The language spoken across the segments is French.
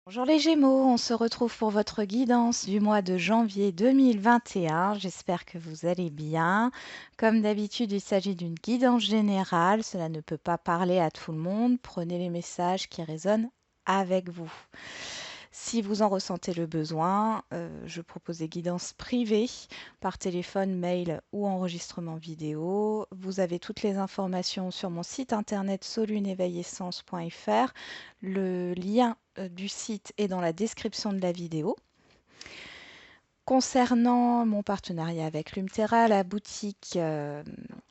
Bonjour les Gémeaux, on se retrouve pour votre guidance du mois de janvier 2021. J'espère que vous allez bien. Comme d'habitude, il s'agit d'une guidance générale. Cela ne peut pas parler à tout le monde. Prenez les messages qui résonnent avec vous. Si vous en ressentez le besoin, je propose des guidances privées par téléphone, mail ou enregistrement vidéo. Vous avez toutes les informations sur mon site internet soluneveillessence.fr. Le lien du site est dans la description de la vidéo. Concernant mon partenariat avec Lumterra, la boutique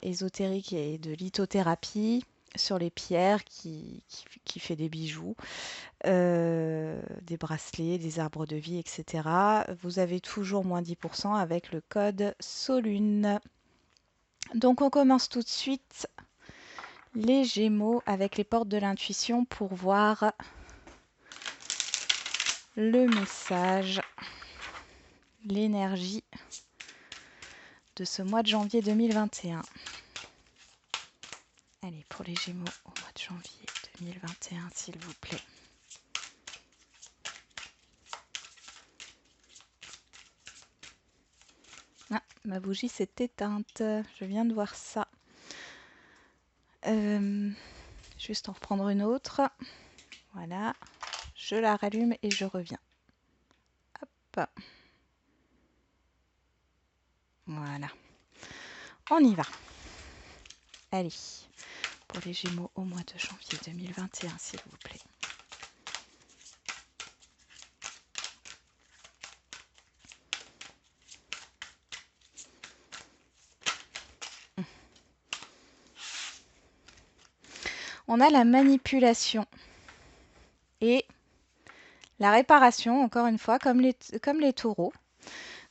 ésotérique et de lithothérapie sur les pierres qui fait des bijoux, des bracelets, des arbres de vie, etc. Vous avez toujours moins 10% avec le code SOLUNE. Donc on commence tout de suite les Gémeaux avec les portes de l'intuition pour voir le message, l'énergie de ce mois de janvier 2021. Allez, pour les Gémeaux au mois de janvier 2021, s'il vous plaît. Ah, ma bougie s'est éteinte. Je viens de voir ça. Juste en reprendre une autre. Voilà. Je la rallume et je reviens. Hop. Voilà. On y va. Allez. Pour les Gémeaux au mois de janvier 2021, s'il vous plaît. On a la manipulation et la réparation, encore une fois, comme les taureaux.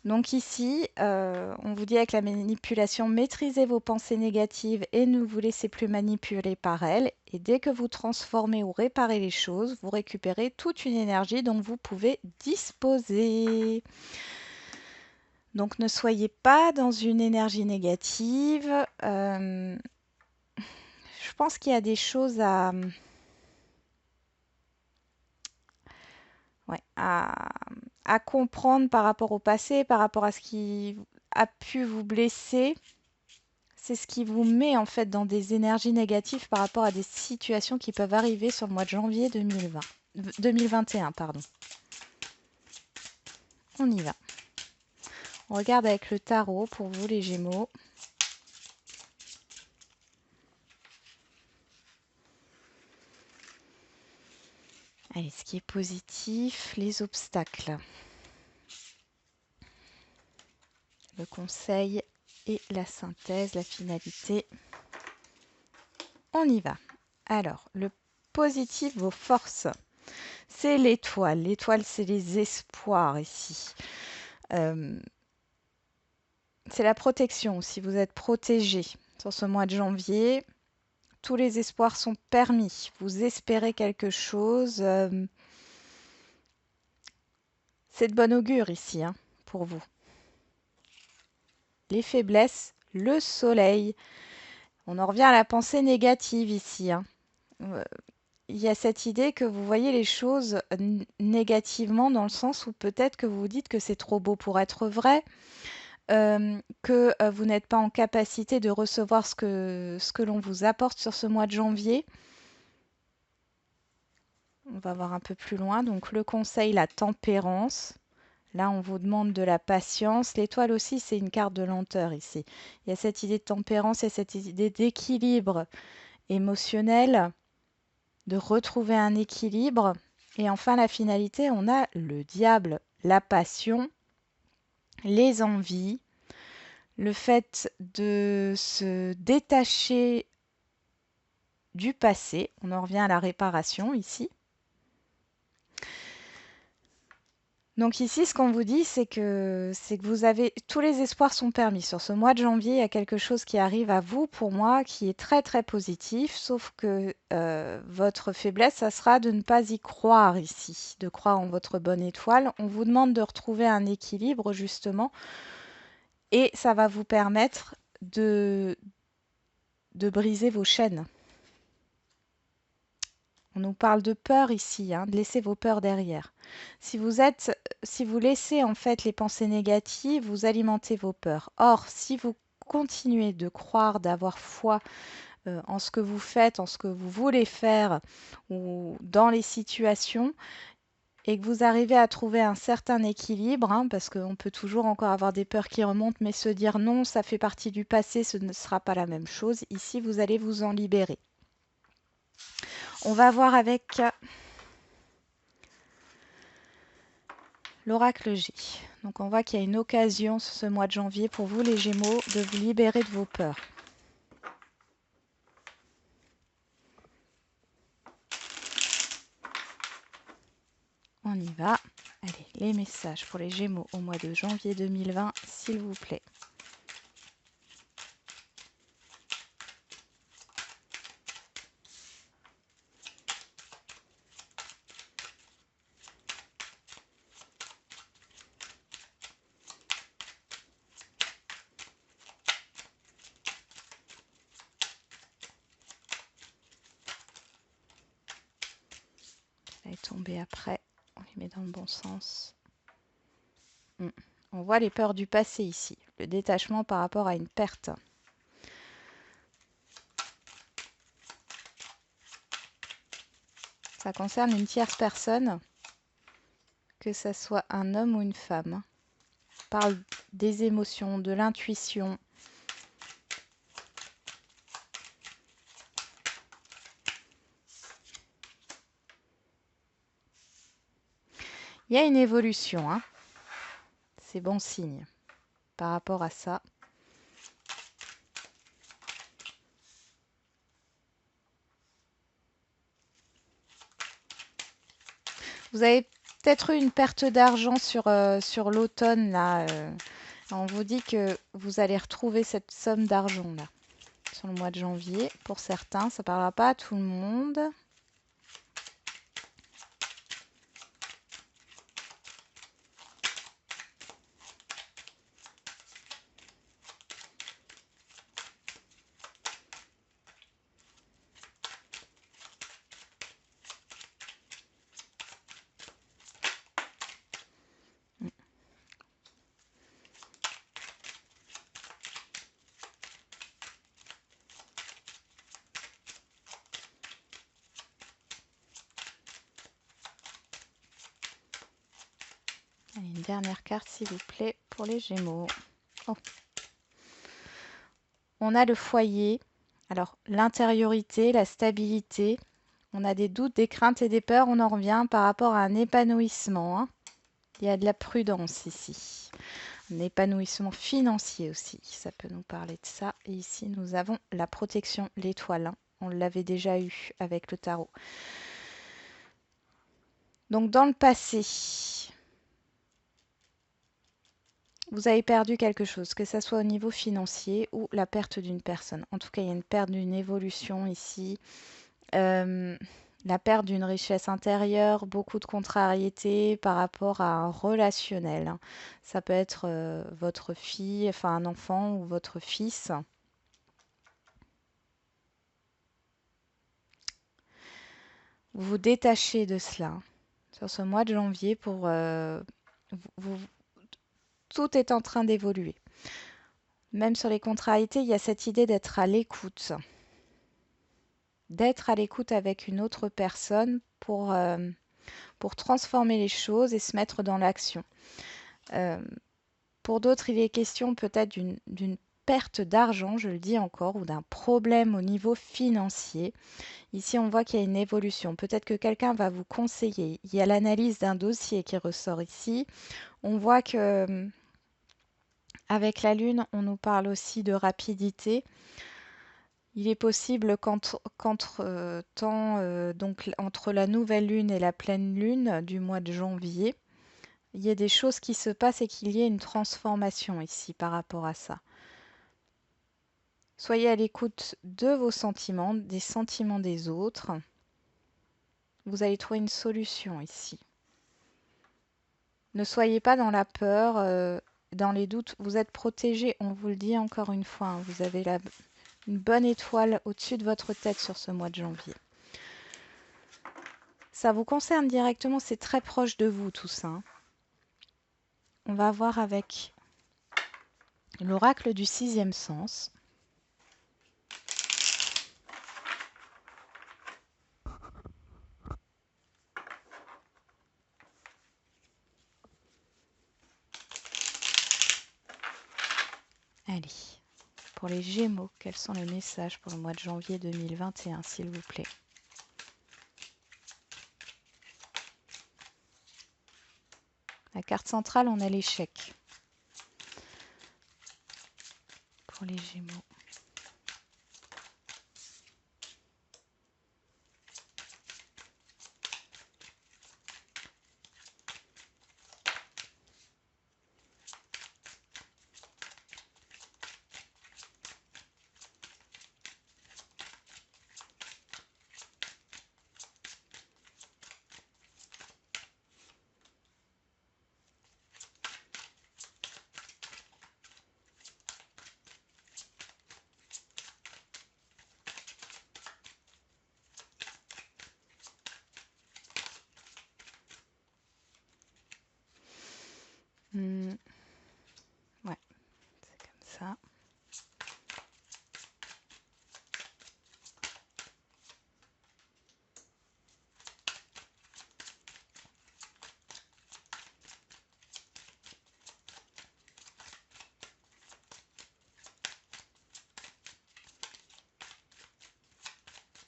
Donc ici, on vous dit avec la manipulation, maîtrisez vos pensées négatives et ne vous laissez plus manipuler par elles. Et dès que vous transformez ou réparez les choses, vous récupérez toute une énergie dont vous pouvez disposer. Donc ne soyez pas dans une énergie négative. Je pense qu'il y a des choses ouais, à comprendre par rapport au passé, par rapport à ce qui a pu vous blesser. C'est ce qui vous met en fait dans des énergies négatives par rapport à des situations qui peuvent arriver sur le mois de janvier 2021. Pardon. On y va. On regarde avec le tarot pour vous les Gémeaux. Allez, ce qui est positif, les obstacles. Le conseil et la synthèse, la finalité. On y va. Alors, le positif, vos forces. C'est l'étoile. L'étoile, c'est les espoirs ici. C'est la protection. Si vous êtes protégé sur ce mois de janvier, tous les espoirs sont permis. Vous espérez quelque chose. C'est de bon augure ici pour vous. Les faiblesses, le soleil. On en revient à la pensée négative ici. Il y a cette idée que vous voyez les choses négativement dans le sens où peut-être que vous vous dites que c'est trop beau pour être vrai, que vous n'êtes pas en capacité de recevoir ce que l'on vous apporte sur ce mois de janvier. On va voir un peu plus loin. Donc le conseil, la tempérance. Là, on vous demande de la patience. L'étoile aussi, c'est une carte de lenteur ici. Il y a cette idée de tempérance, il y a cette idée d'équilibre émotionnel, de retrouver un équilibre. Et enfin, la finalité, on a le diable, la passion, les envies, le fait de se détacher du passé. On en revient à la réparation ici. Donc ici, ce qu'on vous dit, c'est que vous avez tous les espoirs sont permis. Sur ce mois de janvier, il y a quelque chose qui arrive à vous, pour moi, qui est très très positif, sauf que votre faiblesse, ça sera de ne pas y croire ici, de croire en votre bonne étoile. On vous demande de retrouver un équilibre, justement, et ça va vous permettre de briser vos chaînes. On nous parle de peur ici, hein, de laisser vos peurs derrière. Si vous laissez en fait les pensées négatives, vous alimentez vos peurs. Or, si vous continuez de croire, d'avoir foi en ce que vous faites, en ce que vous voulez faire ou dans les situations, et que vous arrivez à trouver un certain équilibre, hein, parce qu'on peut toujours encore avoir des peurs qui remontent, mais se dire non, ça fait partie du passé, ce ne sera pas la même chose. Ici, vous allez vous en libérer. On va voir avec l'oracle G. Donc on voit qu'il y a une occasion ce mois de janvier pour vous les Gémeaux de vous libérer de vos peurs. On y va. Allez, les messages pour les Gémeaux au mois de janvier 2020, s'il vous plaît. Elle est tombée après. On les met dans le bon sens. On voit les peurs du passé ici. Le détachement par rapport à une perte. Ça concerne une tierce personne, que ce soit un homme ou une femme. On parle des émotions, de l'intuition. Il y a une évolution, hein. C'est bon signe par rapport à ça. Vous avez peut-être eu une perte d'argent sur l'automne, là. On vous dit que vous allez retrouver cette somme d'argent, là, sur le mois de janvier. Pour certains, ça ne parlera pas à tout le monde. Allez, une dernière carte, s'il vous plaît, pour les Gémeaux. Oh. On a le foyer. Alors, l'intériorité, la stabilité. On a des doutes, des craintes et des peurs. On en revient par rapport à un épanouissement, hein. Il y a de la prudence ici. Un épanouissement financier aussi. Ça peut nous parler de ça. Et ici, nous avons la protection, l'étoile, hein. On l'avait déjà eu avec le tarot. Donc, dans le passé, vous avez perdu quelque chose, que ce soit au niveau financier ou la perte d'une personne. En tout cas, il y a une perte d'une évolution ici. La perte d'une richesse intérieure, beaucoup de contrariétés par rapport à un relationnel, hein. Ça peut être votre fille, enfin un enfant ou votre fils. Vous vous détachez de cela sur ce mois de janvier pour... tout est en train d'évoluer. Même sur les contrariétés, il y a cette idée d'être à l'écoute. D'être à l'écoute avec une autre personne pour transformer les choses et se mettre dans l'action. Pour d'autres, il est question peut-être d'une perte d'argent, je le dis encore, ou d'un problème au niveau financier. Ici, on voit qu'il y a une évolution. Peut-être que quelqu'un va vous conseiller. Il y a l'analyse d'un dossier qui ressort ici. On voit que avec la Lune, on nous parle aussi de rapidité. Il est possible donc entre la nouvelle lune et la pleine lune du mois de janvier, il y ait des choses qui se passent et qu'il y ait une transformation ici par rapport à ça. Soyez à l'écoute de vos sentiments, des sentiments des autres. Vous allez trouver une solution ici. Ne soyez pas dans la peur, dans les doutes. Vous êtes protégé, on vous le dit encore une fois, hein. Vous avez une bonne étoile au-dessus de votre tête sur ce mois de janvier. Ça vous concerne directement, c'est très proche de vous tout ça, hein. On va voir avec l'oracle du sixième sens. Allez, pour les Gémeaux, quels sont les messages pour le mois de janvier 2021, s'il vous plaît? La carte centrale, on a l'échec. Pour les Gémeaux. Ouais, c'est comme ça.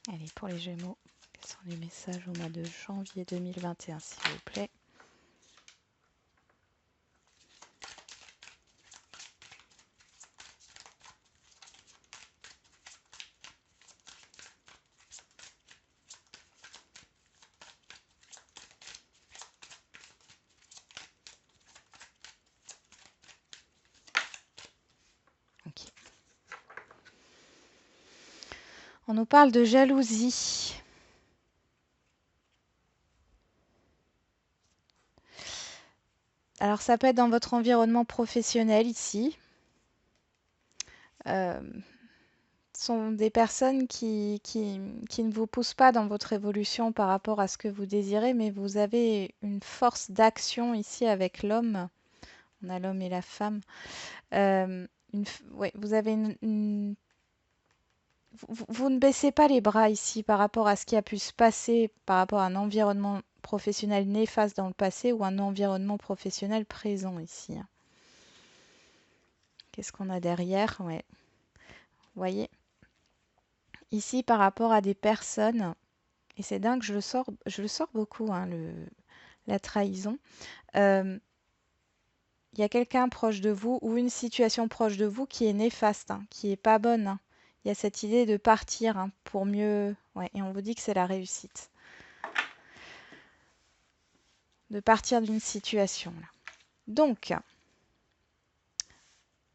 Allez, pour les Gémeaux, quels sont les messages au mois de janvier 2021, s'il vous plaît? Ok. On nous parle de jalousie. Alors ça peut être dans votre environnement professionnel ici. Sont des personnes qui ne vous poussent pas dans votre évolution par rapport à ce que vous désirez, mais vous avez une force d'action ici avec l'homme. On a l'homme et la femme. Ouais, vous avez vous ne baissez pas les bras ici par rapport à ce qui a pu se passer, par rapport à un environnement professionnel néfaste dans le passé ou un environnement professionnel présent ici, hein. Qu'est-ce qu'on a derrière? Ouais. Vous voyez, ici par rapport à des personnes, et c'est dingue, je le sors beaucoup, hein, la trahison. Il y a quelqu'un proche de vous ou une situation proche de vous qui est néfaste, hein, qui est pas bonne, hein. Il y a cette idée de partir, hein, pour mieux. Ouais, et on vous dit que c'est la réussite. De partir d'une situation, là. Donc,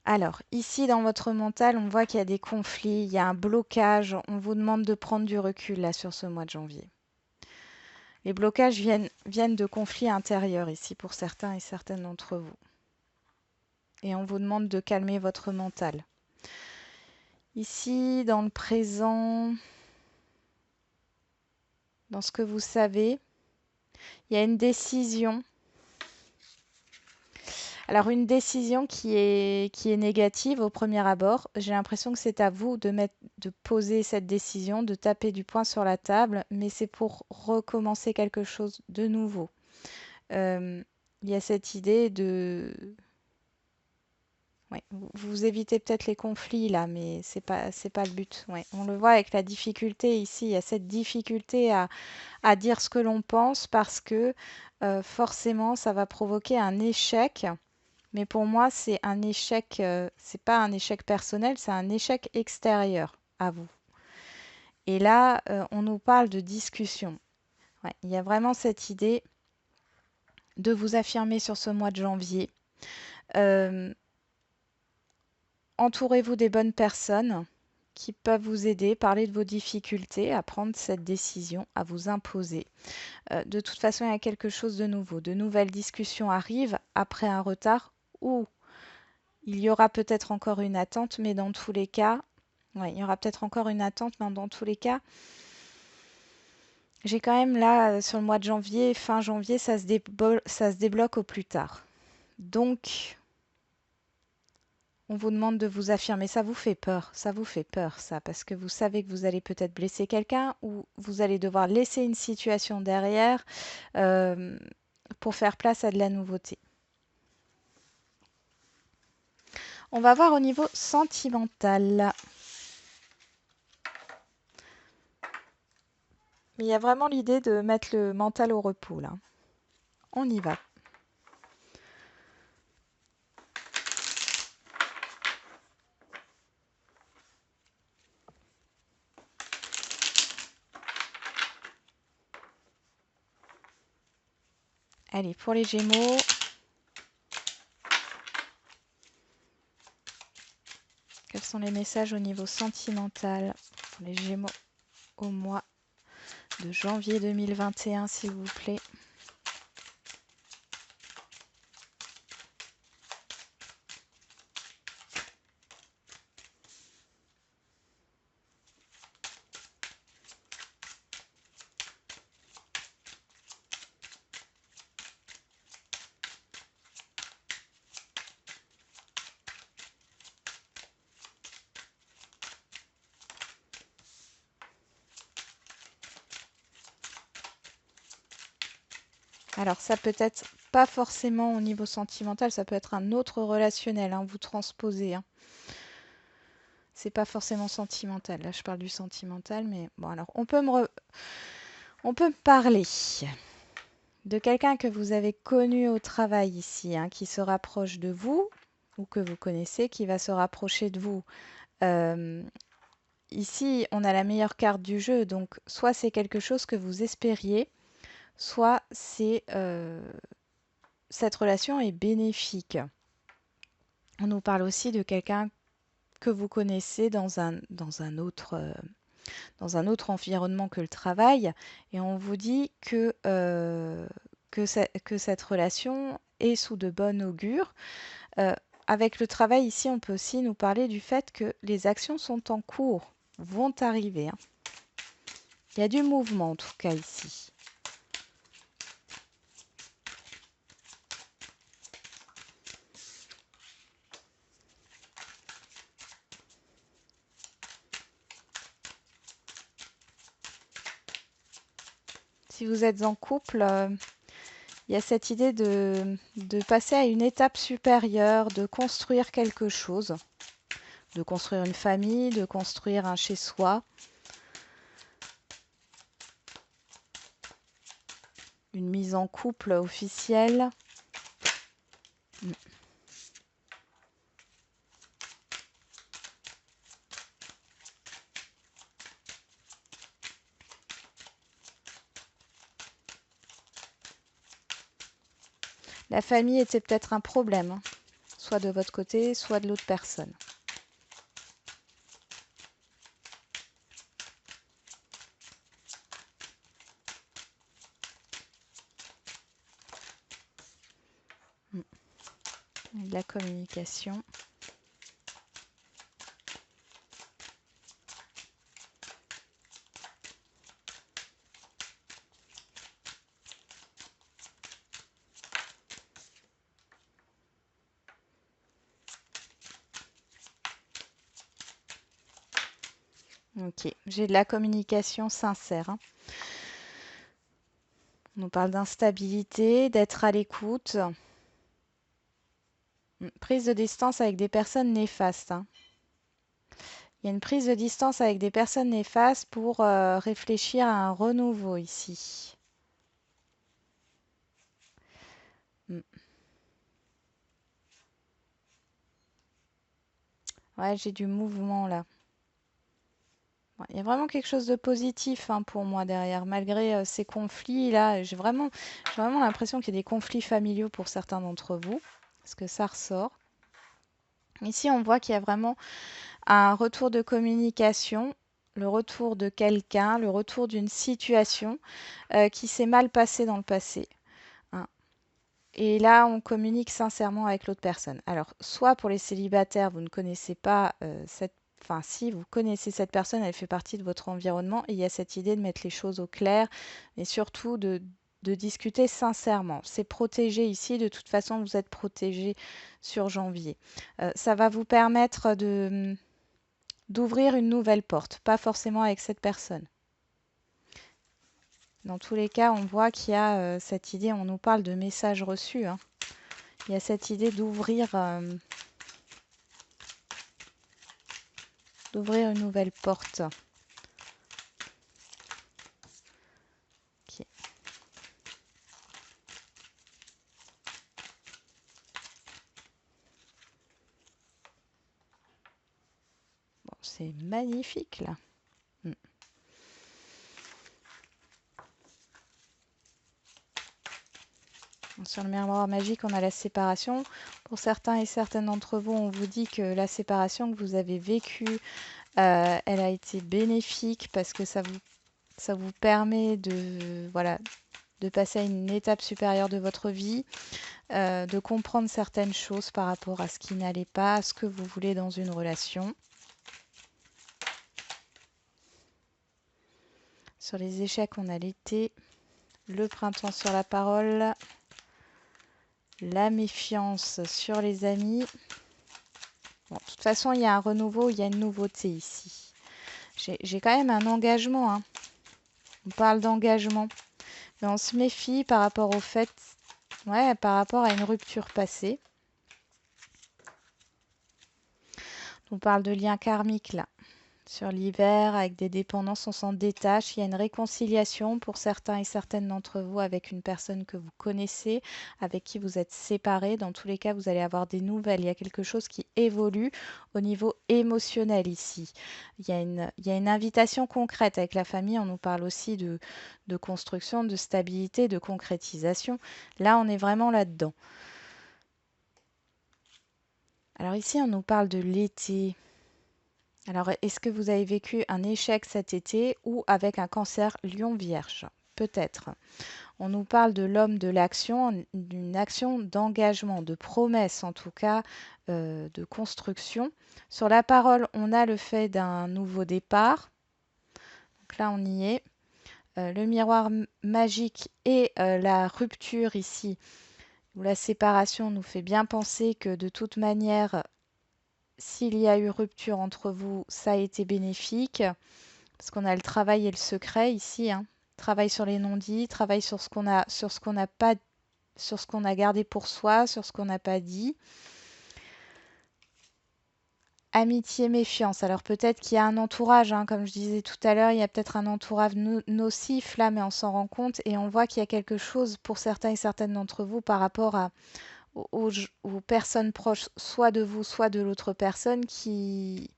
alors, ici dans votre mental, on voit qu'il y a des conflits, il y a un blocage. On vous demande de prendre du recul là sur ce mois de janvier. Les blocages viennent de conflits intérieurs ici pour certains et certaines d'entre vous. Et on vous demande de calmer votre mental. Ici, dans le présent, dans ce que vous savez, il y a une décision. Alors une décision qui est négative au premier abord. J'ai l'impression que c'est à vous de poser cette décision, de taper du poing sur la table, mais c'est pour recommencer quelque chose de nouveau. Il y a cette idée de... Ouais, vous évitez peut-être les conflits là, mais c'est pas le but. Ouais, on le voit avec la difficulté ici. Il y a cette difficulté à dire ce que l'on pense parce que forcément ça va provoquer un échec. Mais pour moi, c'est un échec, c'est pas un échec personnel, c'est un échec extérieur à vous. Et là, on nous parle de discussion. Ouais, il y a vraiment cette idée de vous affirmer sur ce mois de janvier. Euh, Entourez-vous des bonnes personnes qui peuvent vous aider, parler de vos difficultés, à prendre cette décision, à vous imposer. De toute façon, il y a quelque chose de nouveau. De nouvelles discussions arrivent après un retard ou il y aura peut-être encore une attente, mais dans tous les cas, ouais, il y aura peut-être encore une attente, mais dans tous les cas, J'ai quand même là, sur le mois de janvier, fin janvier, ça se débloque au plus tard. Donc, on vous demande de vous affirmer. Ça vous fait peur, ça, parce que vous savez que vous allez peut-être blesser quelqu'un ou vous allez devoir laisser une situation derrière euh, pour faire place à de la nouveauté. On va voir au niveau sentimental. Il y a vraiment l'idée de mettre le mental au repos, là. On y va. Allez, pour les Gémeaux, quels sont les messages au niveau sentimental pour les Gémeaux au mois de janvier 2021, s'il vous plaît? Alors ça peut être pas forcément au niveau sentimental, ça peut être un autre relationnel, hein, vous transposez. Hein. C'est pas forcément sentimental. Là, je parle du sentimental, mais bon, alors on peut me parler de quelqu'un que vous avez connu au travail ici, hein, qui se rapproche de vous ou que vous connaissez, qui va se rapprocher de vous. Euh, Ici, on a la meilleure carte du jeu, donc soit c'est quelque chose que vous espériez, soit cette relation est bénéfique. On nous parle aussi de quelqu'un que vous connaissez dans un autre environnement que le travail, et on vous dit que cette relation est sous de bonnes augures. Euh, Avec le travail ici, on peut aussi nous parler du fait que les actions sont en cours, vont arriver. Hein. Il y a du mouvement en tout cas ici. Si vous êtes en couple, il y a cette idée de passer à une étape supérieure, de construire quelque chose, de construire une famille, de construire un chez-soi, une mise en couple officielle. La famille était peut-être un problème, hein, soit de votre côté, soit de l'autre personne. De la communication. Ok, j'ai de la communication sincère. Hein. On nous parle d'instabilité, d'être à l'écoute. Prise de distance avec des personnes néfastes. Hein. Il y a une prise de distance avec des personnes néfastes pour réfléchir à un renouveau ici. Ouais, j'ai du mouvement là. Ouais, il y a vraiment quelque chose de positif hein, pour moi derrière, malgré ces conflits là. J'ai vraiment l'impression qu'il y a des conflits familiaux pour certains d'entre vous, parce que ça ressort. Ici, on voit qu'il y a vraiment un retour de communication, le retour de quelqu'un, le retour d'une situation qui s'est mal passée dans le passé. Hein. Et là, on communique sincèrement avec l'autre personne. Alors, soit pour les célibataires, vous ne connaissez pas enfin si vous connaissez cette personne, elle fait partie de votre environnement et il y a cette idée de mettre les choses au clair, mais surtout de discuter sincèrement. C'est protégé ici, de toute façon vous êtes protégé sur janvier. Ça va vous permettre d'ouvrir une nouvelle porte, pas forcément avec cette personne. Dans tous les cas, on voit qu'il y a cette idée, on nous parle de messages reçus, hein. Il y a cette idée d'ouvrir une nouvelle porte. Ok. Bon, c'est magnifique là. Mm. Sur le miroir magique, on a la séparation. Pour certains et certaines d'entre vous, on vous dit que la séparation que vous avez vécue, elle a été bénéfique parce que ça vous permet voilà, de passer à une étape supérieure de votre vie, de comprendre certaines choses par rapport à ce qui n'allait pas, à ce que vous voulez dans une relation. Sur les échecs, on a l'été, le printemps sur la parole, la méfiance sur les amis. Bon, de toute façon, il y a un renouveau, il y a une nouveauté ici. J'ai quand même un engagement, hein. On parle d'engagement. Mais on se méfie par rapport au fait, ouais, par rapport à une rupture passée. On parle de lien karmique là. Sur l'hiver, avec des dépendances, on s'en détache. Il y a une réconciliation pour certains et certaines d'entre vous avec une personne que vous connaissez, avec qui vous êtes séparés. Dans tous les cas, vous allez avoir des nouvelles. Il y a quelque chose qui évolue au niveau émotionnel ici. Il y a une invitation concrète avec la famille. On nous parle aussi de construction, de stabilité, de concrétisation. Là, on est vraiment là-dedans. Alors ici, on nous parle de l'été. Alors, est-ce que vous avez vécu un échec cet été ou avec un cancer lion-vierge? Peut-être. On nous parle de l'homme de l'action, d'une action d'engagement, de promesse en tout cas, de construction. Sur la parole, on a le fait d'un nouveau départ. Donc là, on y est. Le miroir magique et la rupture ici, ou la séparation, nous fait bien penser que de toute manière, s'il y a eu rupture entre vous, ça a été bénéfique. Parce qu'on a le travail et le secret ici, hein. Travail sur les non-dits, travail sur ce qu'on a, sur ce qu'on n'a pas, sur ce qu'on a gardé pour soi, sur ce qu'on n'a pas dit. Amitié, méfiance. Alors peut-être qu'il y a un entourage, hein, comme je disais tout à l'heure, il y a peut-être un entourage nocif là, mais on s'en rend compte et on voit qu'il y a quelque chose pour certains et certaines d'entre vous par rapport aux personnes proches, soit de vous, soit de l'autre personne, qui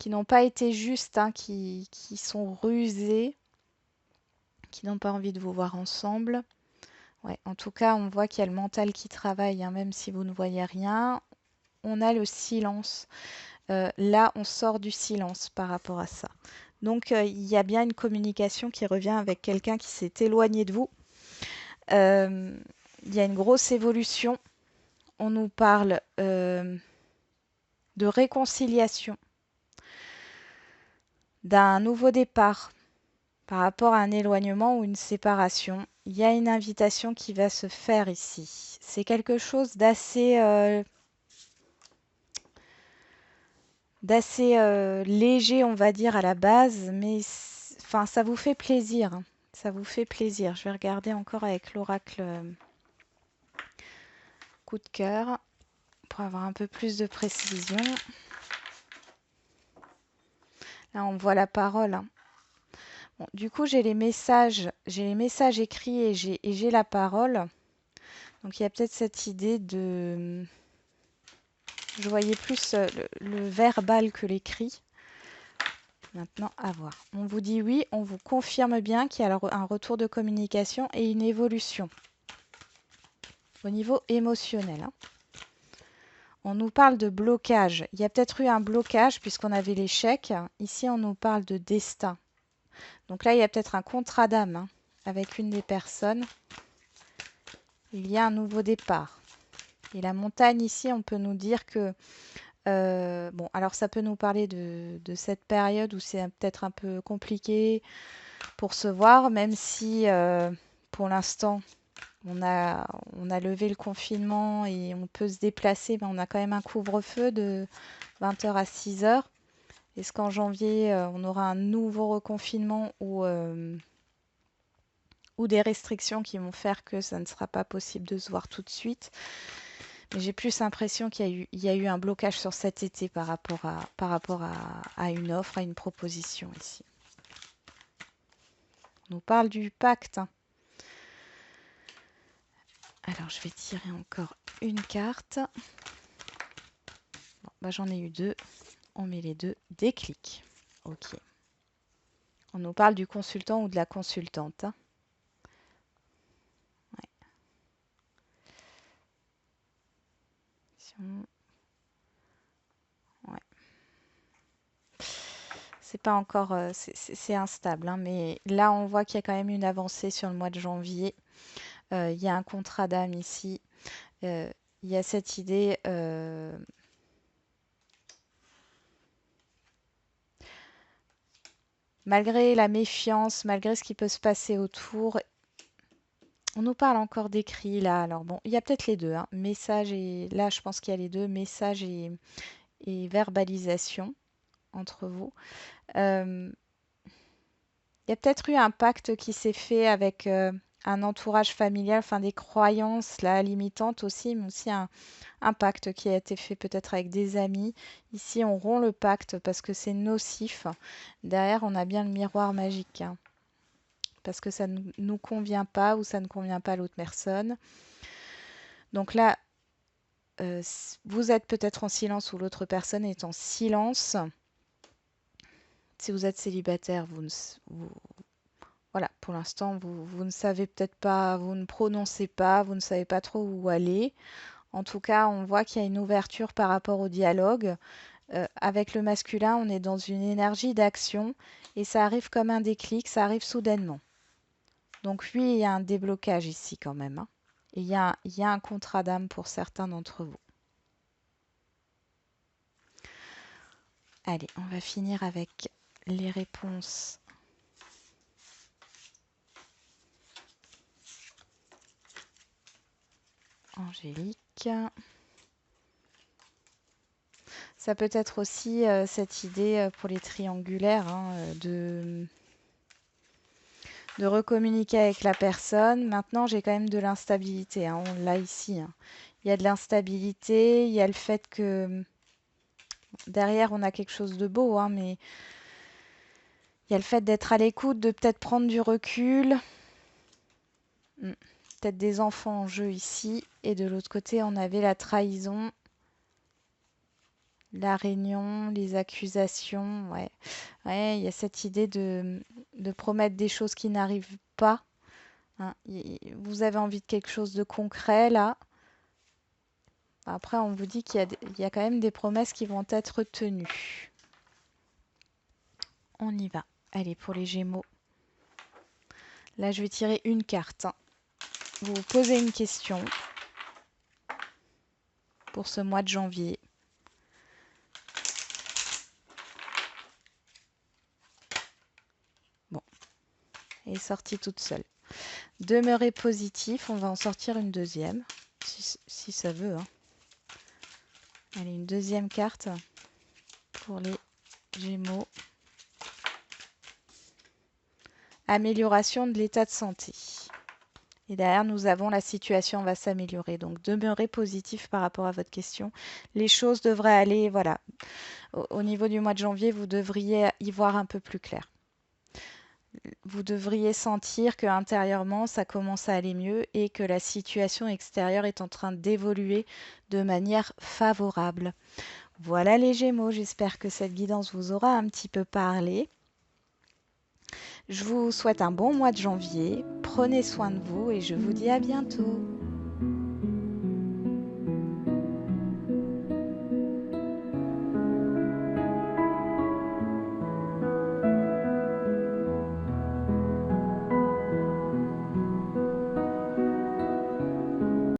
n'ont pas été justes, hein, qui sont rusées, qui n'ont pas envie de vous voir ensemble. Ouais, en tout cas, on voit qu'il y a le mental qui travaille, hein, même si vous ne voyez rien. On a le silence. Là, on sort du silence par rapport à ça. Donc, il y a bien une communication qui revient avec quelqu'un qui s'est éloigné de vous. Il y a une grosse évolution. On nous parle de réconciliation, d'un nouveau départ par rapport à un éloignement ou une séparation. Il y a une invitation qui va se faire ici. C'est quelque chose d'assez léger, on va dire, à la base, mais enfin, ça vous fait plaisir, hein. Ça vous fait plaisir. Je vais regarder encore avec l'oracle coup de cœur pour avoir un peu plus de précision. Là, on voit la parole, hein. Bon, du coup, j'ai les messages écrits et j'ai la parole. Donc, il y a peut-être cette idée de... Je voyais plus le verbal que l'écrit. Maintenant, à voir. On vous dit oui, on vous confirme bien qu'il y a un retour de communication et une évolution au niveau émotionnel, hein. On nous parle de blocage. Il y a peut-être eu un blocage puisqu'on avait l'échec. Ici, on nous parle de destin. Donc là, il y a peut-être un contrat d'âme, hein, avec une des personnes. Il y a un nouveau départ. Et la montagne, ici, on peut nous dire que Bon, alors ça peut nous parler de cette période où c'est peut-être un peu compliqué pour se voir, même si pour l'instant on a levé le confinement et on peut se déplacer, mais on a quand même un couvre-feu de 20h à 6h. Est-ce qu'en janvier, on aura un nouveau reconfinement ou des restrictions qui vont faire que ça ne sera pas possible de se voir tout de suite? Mais j'ai plus l'impression il y a eu un blocage sur cet été par rapport à une offre, à une proposition ici. On nous parle du pacte, hein. Alors, je vais tirer encore une carte. Bon, bah, j'en ai eu deux. On met les deux. Déclic. Ok. On nous parle du consultant ou de la consultante, hein. Ouais. Ouais. C'est pas encore, c'est instable, hein, mais là on voit qu'il y a quand même une avancée sur le mois de janvier. Il y a un contrat d'âme ici. Il y a cette idée. Malgré la méfiance, malgré ce qui peut se passer autour, on nous parle encore d'écrit là. Alors bon, il y a peut-être les deux, hein, message et là je pense qu'il y a les deux, message et verbalisation entre vous. Euh, Il y a peut-être eu un pacte qui s'est fait avec un entourage familial, enfin des croyances là limitantes aussi, mais aussi un pacte qui a été fait peut-être avec des amis. Ici, on rompt le pacte parce que c'est nocif. Derrière, on a bien le miroir magique, hein, parce que ça ne nous convient pas ou ça ne convient pas à l'autre personne. Donc là, vous êtes peut-être en silence ou l'autre personne est en silence. Si vous êtes célibataire, voilà, pour l'instant, vous ne savez peut-être pas, vous ne prononcez pas, vous ne savez pas trop où aller. En tout cas, on voit qu'il y a une ouverture par rapport au dialogue. Avec le masculin, on est dans une énergie d'action et ça arrive comme un déclic, ça arrive soudainement. Donc oui, il y a un déblocage ici quand même, hein. Et il y a un contrat d'âme pour certains d'entre vous. Allez, on va finir avec les réponses angéliques. Ça peut être aussi cette idée pour les triangulaires, hein, de recommuniquer avec la personne. Maintenant, j'ai quand même de l'instabilité, hein, on l'a ici, hein. Il y a de l'instabilité, il y a le fait que derrière, on a quelque chose de beau, hein, mais il y a le fait d'être à l'écoute, de peut-être prendre du recul. Peut-être des enfants en jeu ici. Et de l'autre côté, on avait la trahison, la réunion, les accusations. Ouais, ouais, il y a cette idée de promettre des choses qui n'arrivent pas, hein. Vous avez envie de quelque chose de concret là. Après, on vous dit il y a quand même des promesses qui vont être tenues. On y va. Allez, pour les Gémeaux. Là, je vais tirer une carte, hein. Vous vous posez une question pour ce mois de janvier. Bon, elle est sortie toute seule. Demeurez positif, on va en sortir une deuxième, si ça veut, hein. Allez, une deuxième carte pour les Gémeaux. Amélioration de l'état de santé. Et derrière, nous avons la situation va s'améliorer. Donc, demeurez positif par rapport à votre question. Les choses devraient aller, voilà. Au niveau du mois de janvier, vous devriez y voir un peu plus clair. Vous devriez sentir que intérieurement, ça commence à aller mieux et que la situation extérieure est en train d'évoluer de manière favorable. Voilà les Gémeaux, j'espère que cette guidance vous aura un petit peu parlé. Je vous souhaite un bon mois de janvier, prenez soin de vous et je vous dis à bientôt.